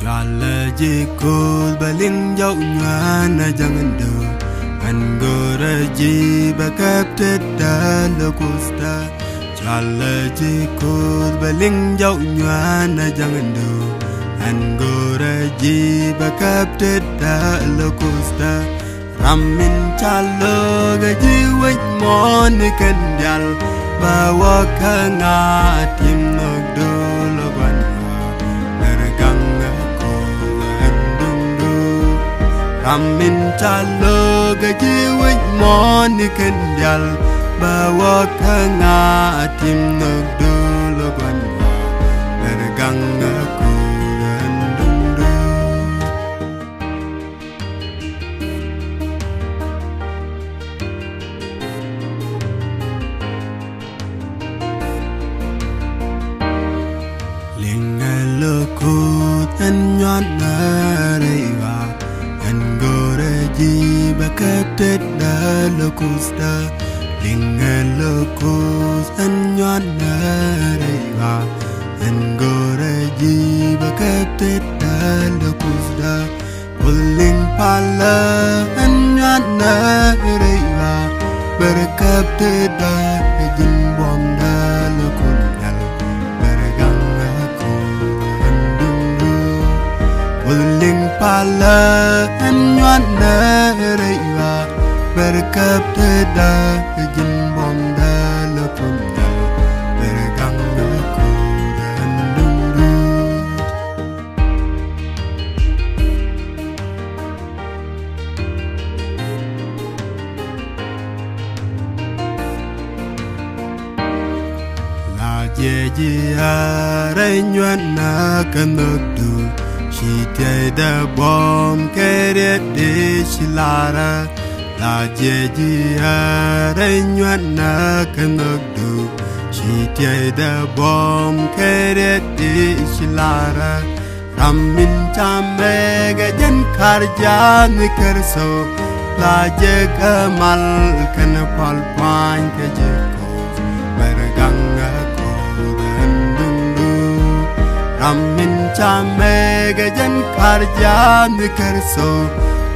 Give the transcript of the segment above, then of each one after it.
Jala jikut baling jauh nyana jangan do Anggora jiba kaptet dalo kusta Jala jikut baling jauh nyana jangan do Anggora jiba kaptet dalo kusta Ramin calo gaji wait mon kendal bawa kangatim nagdolo banwa nergang aku landungdu Ramin calo gaji wait mon kendal bawa kangatim nagdolo banwa nergang aku Lukut an nyot na reiwa an gore jiba kaptet da lukusta linga lukus an nyot na reiwa an gore jiba kaptet da lukusta uling pala an nyot na reiwa berkaptet da jimbom da lukunal Uling pala anyuan na reiwa berkap teda jimbom dalo punda bergang aku dan dundu La jeji anyuan na kandu She tied the bomb, carried the shilara. La jejia, renyuana kanogdu. She tied the bomb, carried the shilara. Ramin chamega jan karjan kerso. La jega mal kan palpan kejeko. Berganga Ramin chamega jan karjan kerso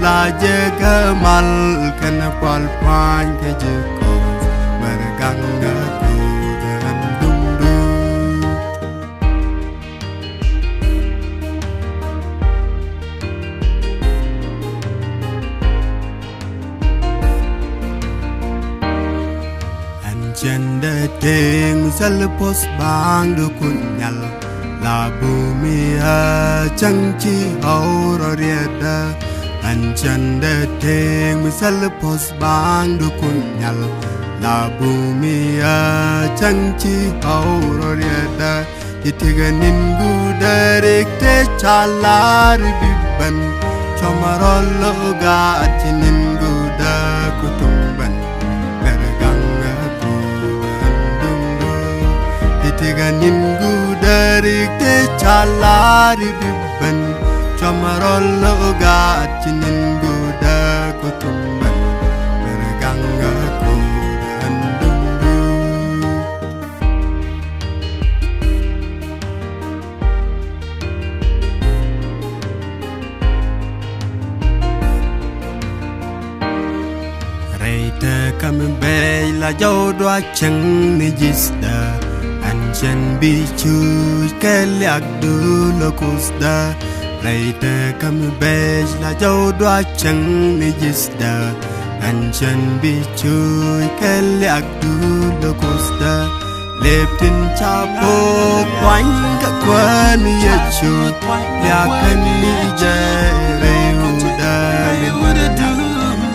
la jaga mal kana palpan kejeko berganga ku dan dundu Anjanda ting salpos bang dukunyal La bumi changchi aura riada Anchanda ting misal pos bang dukunyal La bumi changchi aura riada Titiganin gudarik te chalar bibban Chomarolo gachinin guda kutumban Berganga kuandundu Titiganin Darik te chalari bibban Chamarolo gachinin guda kutumban Berganga kudan dundu Reita kami bela jodwa chang ni jisda Anjan bichu keliak dulu kusda Reita kami bej la jodwa chang ni jisda Anjan bichu keliak dulu kusda Leptin capuk wang kakwan yechu Liakan ni jere uda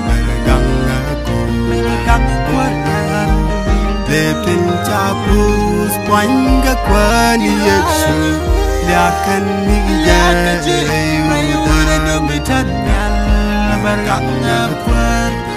Bergang aku Leptin capuk wang kakwan yechu Liakan ni jere uda Bergang aku